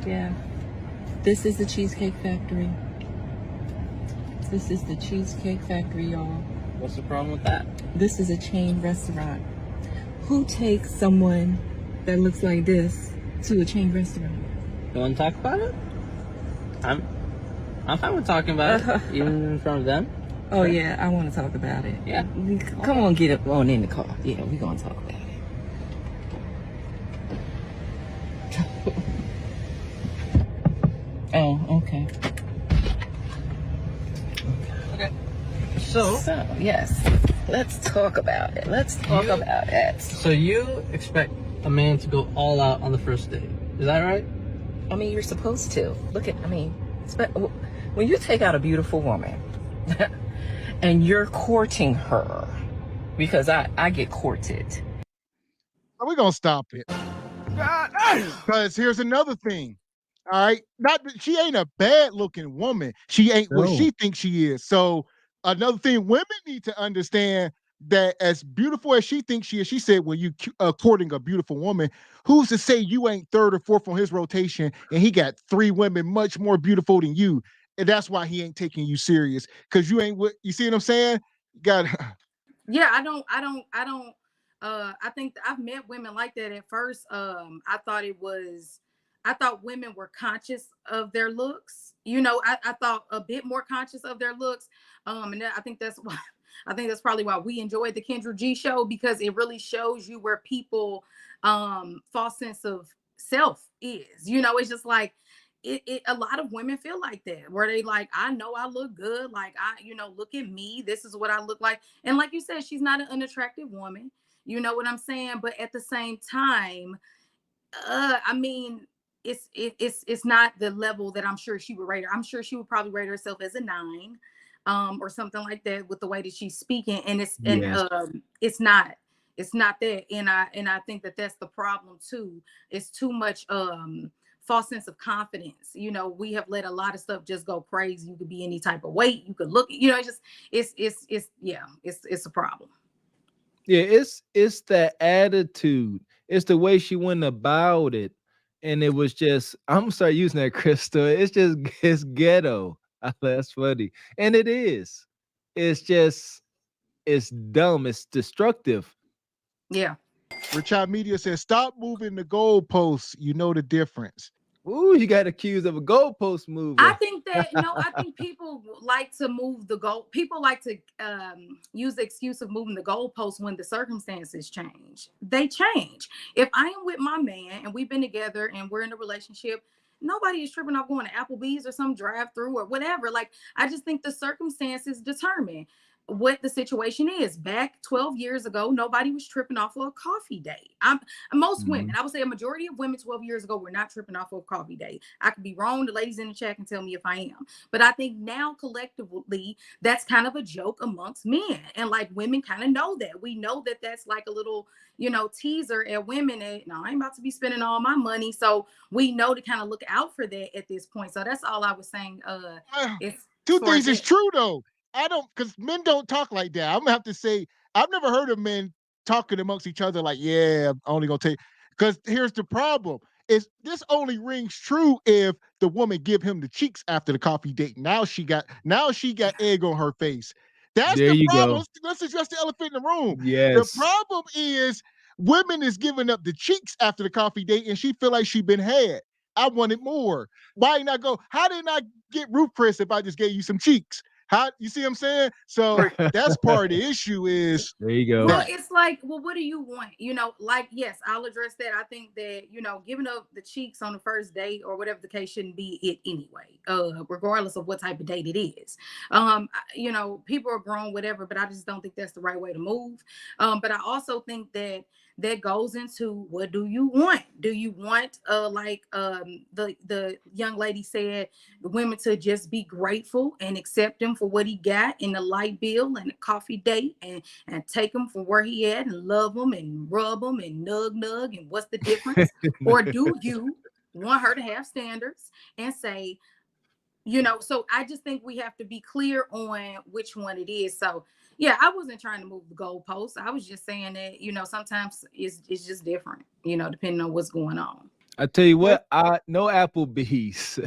Yeah. This is the Cheesecake Factory. This is the Cheesecake Factory, y'all. What's the problem with that? This is a chain restaurant. Who takes someone that looks like this to a chain restaurant? You want to talk about it? I'm fine with talking about it, even in front of them. Oh, yeah, I want to talk about it. Yeah. Come on, get up on in the car. Yeah, we're going to talk about it. Oh, okay. Okay. So, yes, let's talk about it. Let's talk about it. So you expect a man to go all out on the first date. Is that right? I mean, you're supposed to. When you take out a beautiful woman and you're courting her, because I get courted. We're going to stop it. Because here's another thing. All right. She ain't a bad looking woman. She ain't what she thinks she is. So another thing, women need to understand that as beautiful as she thinks she is, she said, well, you courting a beautiful woman, who's to say you ain't third or fourth on his rotation and he got 3 women much more beautiful than you? And that's why he ain't taking you serious. Cause you ain't what you see what I'm saying? Yeah, I don't I think I've met women like that at first. I thought women were conscious of their looks. I thought a bit more conscious of their looks. And I think that's why I think that's probably why we enjoyed the Kendra G show, because it really shows you where people false sense of self is. It's just like a lot of women feel like that, where they like, I know I look good, like look at me, this is what I look like. And like you said, she's not an unattractive woman, you know what I'm saying? But at the same time, I mean, it's not the level that I'm sure she would rate her. I'm sure she would probably rate herself as a 9, or something like that, with the way that she's speaking. And it's not that. And I think that that's the problem too. It's too much false sense of confidence. We have let a lot of stuff just go crazy. You could be any type of weight, you could look, it's a problem. Yeah, it's the attitude. It's the way she went about it. And it was just, I'm gonna start using that, Crystal. It's ghetto. That's funny. And it is. It's dumb. It's destructive. Yeah. Richard Media says, stop moving the goalposts. You know the difference. Ooh, you got accused of a goalpost mover. I think people like to move the goal. People like to use the excuse of moving the goalposts when the circumstances change. They change. If I am with my man and we've been together and we're in a relationship, nobody is tripping off going to Applebees or some drive-through or whatever. Like, I just think the circumstances determine what the situation is. Back 12 years ago, nobody was tripping off of a coffee date. Most women, I would say a majority of women 12 years ago were not tripping off of a coffee date. I could be wrong. The ladies in the chat can tell me if I am. But I think now collectively, that's kind of a joke amongst men. And like, women kind of know that. We know that that's like a little, teaser at women that, no, I ain't about to be spending all my money. So we know to kind of look out for that at this point. So that's all I was saying. Two things is true though. Because men don't talk like that. I'm gonna have to say, I've never heard of men talking amongst each other like, yeah, I'm only gonna take. Because here's the problem: is this only rings true if the woman give him the cheeks after the coffee date. Now she got egg on her face. That's There the you problem. go. Let's address the elephant in the room. Yes. The problem is women is giving up the cheeks after the coffee date, and she feel like she been had. I wanted more. Why not go? How did I get Ruth Chris if I just gave you some cheeks? How you see what I'm saying? So that's part of the issue is there you go. Well, it's like, well, what do you want? Like, yes, I'll address that. I think that, giving up the cheeks on the first date or whatever the case shouldn't be it anyway, regardless of what type of date it is. People are grown, whatever, but I just don't think that's the right way to move. But I also think that goes into, what do you want? Do you want the young lady said, the women to just be grateful and accept him for what he got in the light bill and the coffee date, and take him from where he at and love him and rub him and nug, and what's the difference? Or do you want her to have standards and say, so I just think we have to be clear on which one it is. So yeah, I wasn't trying to move the goalposts. I was just saying that, sometimes it's just different, depending on what's going on. I tell you what, no Applebee's.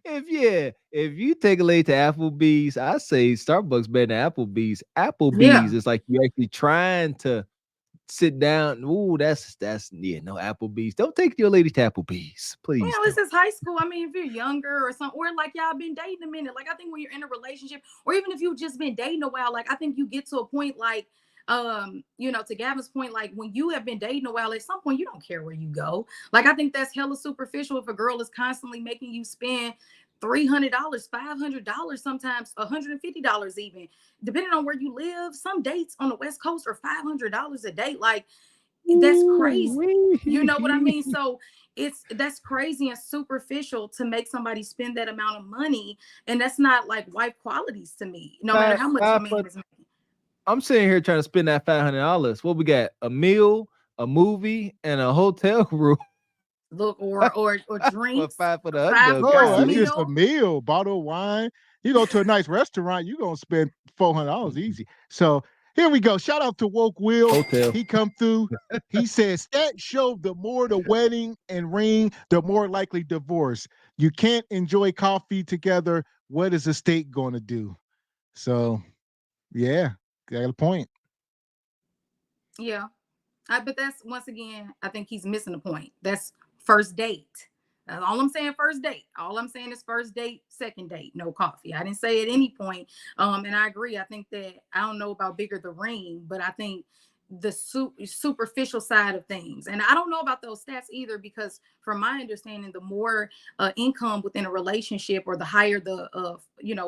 If you take a lady to Applebee's, I say Starbucks better than Applebee's. Yeah. Applebee's is like you actually trying to sit down. Ooh, that's no Applebee's. Don't take your lady to Applebee's, please. Well, this is high school. I mean, if you're younger or something, or like y'all been dating a minute, like I think when you're in a relationship, or even if you've just been dating a while, like I think you get to a point like, to Gavin's point, like when you have been dating a while, at some point you don't care where you go. Like I think that's hella superficial if a girl is constantly making you spend $300, $500, sometimes $150 even, depending on where you live. Some dates on the West Coast are $500 a date. Like that's crazy. You know what I mean? So that's crazy and superficial to make somebody spend that amount of money, and that's not like wife qualities to me. No matter how much a man is making. I'm sitting here trying to spend that $500. What we got? A meal, a movie, and a hotel room. Look, or drinks. For the that's just a meal, bottle of wine. You go to a nice restaurant, you're gonna spend $400 easy. So here we go. Shout out to Woke Will. Hotel. He come through. He says stats show the more the wedding and ring, the more likely divorce. You can't enjoy coffee together. What is the state going to do? So, yeah, got a point. Yeah, but that's once again, I think he's missing the point. That's first date. That's all I'm saying. First date. All I'm saying is first date, second date, no coffee. I didn't say at any point. And I agree. I think that I don't know about bigger the ring, but I think the superficial side of things, and I don't know about those stats either, because from my understanding, the more income within a relationship, or the higher the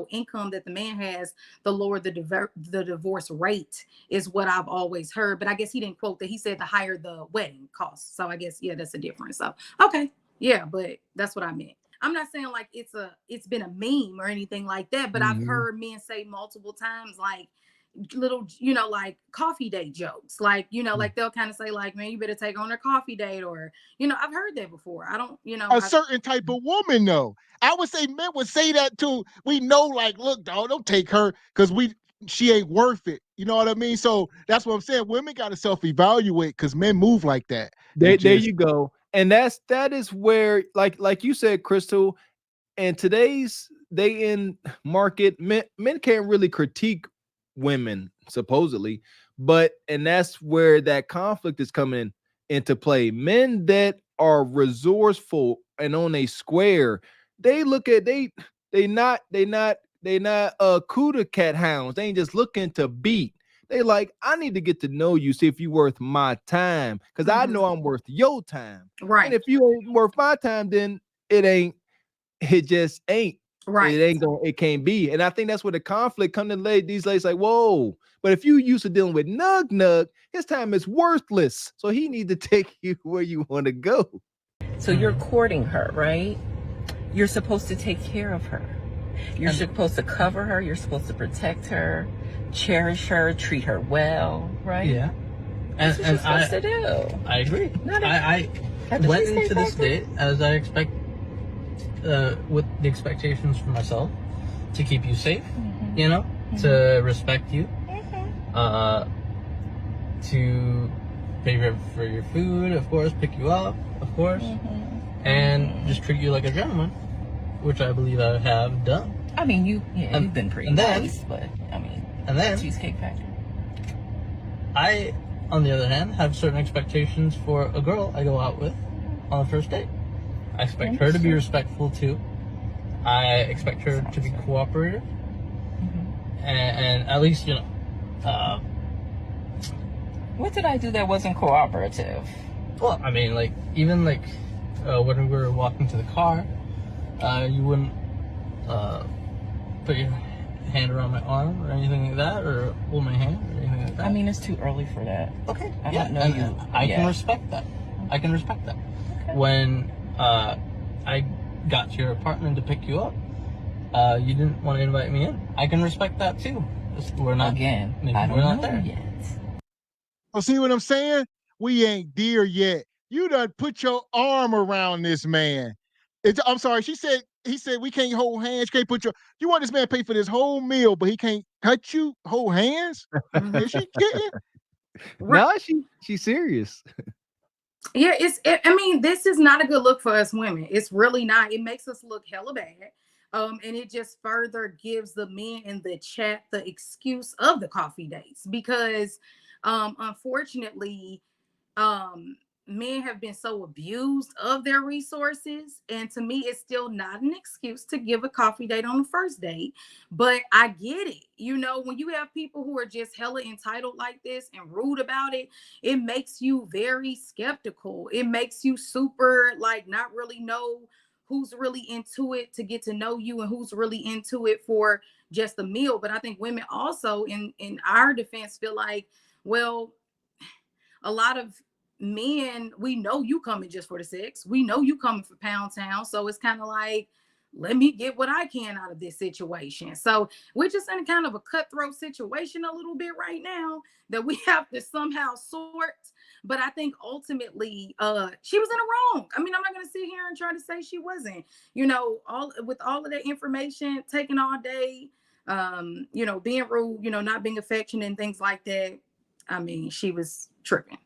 income that the man has, the lower the divorce rate is what I've always heard. But I guess he didn't quote that. He said the higher the wedding costs. So I guess that's a difference. So okay, yeah, but that's what I meant. I'm not saying like it's been a meme or anything like that, but I've heard men say multiple times like little, like coffee date jokes, like, like they'll kind of say like, man, you better take on a coffee date, or, I've heard that before. I don't, a certain type of woman though. I would say men would say that too. We know, like, look, dog, don't take her because she ain't worth it. You know what I mean? So that's what I'm saying. Women got to self-evaluate because men move like that. There you go. And that is where, like you said, Crystal, and today's day in market, men can't really critique women supposedly, and that's where that conflict is coming into play. Men that are resourceful and on a square, they look at they not cuda cat hounds. They ain't just looking to beat. They like, I need to get to know you, see if you worth my time, because I know I'm worth your time. Right. And if you ain't worth my time, then it just ain't. Right. It can't be. And I think that's where the conflict come to these ladies like, whoa. But if you used to dealing with Nug, his time is worthless. So he need to take you where you want to go. So you're courting her, right? You're supposed to take care of her. You're supposed to cover her. You're supposed to protect her, cherish her, treat her well, right? Yeah. That's what you're supposed to do. I agree. I went into this date as I expect, with the expectations for myself, to keep you safe, to respect you, to pay for your food, of course, pick you up, of course, and just treat you like a gentleman, which I believe I have done. I mean, you've been pretty nice, but I mean, and then Cheesecake Factory. I, on the other hand, have certain expectations for a girl I go out with on the first date. I expect her to be respectful too. I expect her to be cooperative, and at least what did I do that wasn't cooperative? Well, I mean, like even like when we were walking to the car, you wouldn't put your hand around my arm or anything like that, or hold my hand or anything like that. I mean, it's too early for that. Okay. I don't know you. I can respect that. I can respect that. Okay. When I got to your apartment to pick you up, you didn't want to invite me in. I can respect that too. We're not again. I don't know there yet. Oh, see what I'm saying? We ain't dear yet. You done put your arm around this man. I'm sorry. He said we can't hold hands. Can't put you want this man to pay for this whole meal, but he can't touch you, hold hands? Is she kidding? No, she's serious. Yeah, I mean, this is not a good look for us women. It's really not. It makes us look hella bad. And it just further gives the men in the chat the excuse of the coffee dates because unfortunately, um men have been so abused of their resources, and to me it's still not an excuse to give a coffee date on the first date. But I get it, you know, when you have people who are just hella entitled like this and rude about it, it makes you very skeptical. It makes you super like not really know who's really into it to get to know you and who's really into it for just a meal. But I think women also in our defense feel like, well, a lot of men, we know you coming just for the sex. We know you coming for Pound Town. So it's kind of like, let me get what I can out of this situation. So we're just in kind of a cutthroat situation a little bit right now that we have to somehow sort. But I think ultimately, she was in the wrong. I mean, I'm not gonna sit here and try to say she wasn't. You know, all with all of that information taken all day, you know, being rude, you know, not being affectionate and things like that. I mean, she was tripping.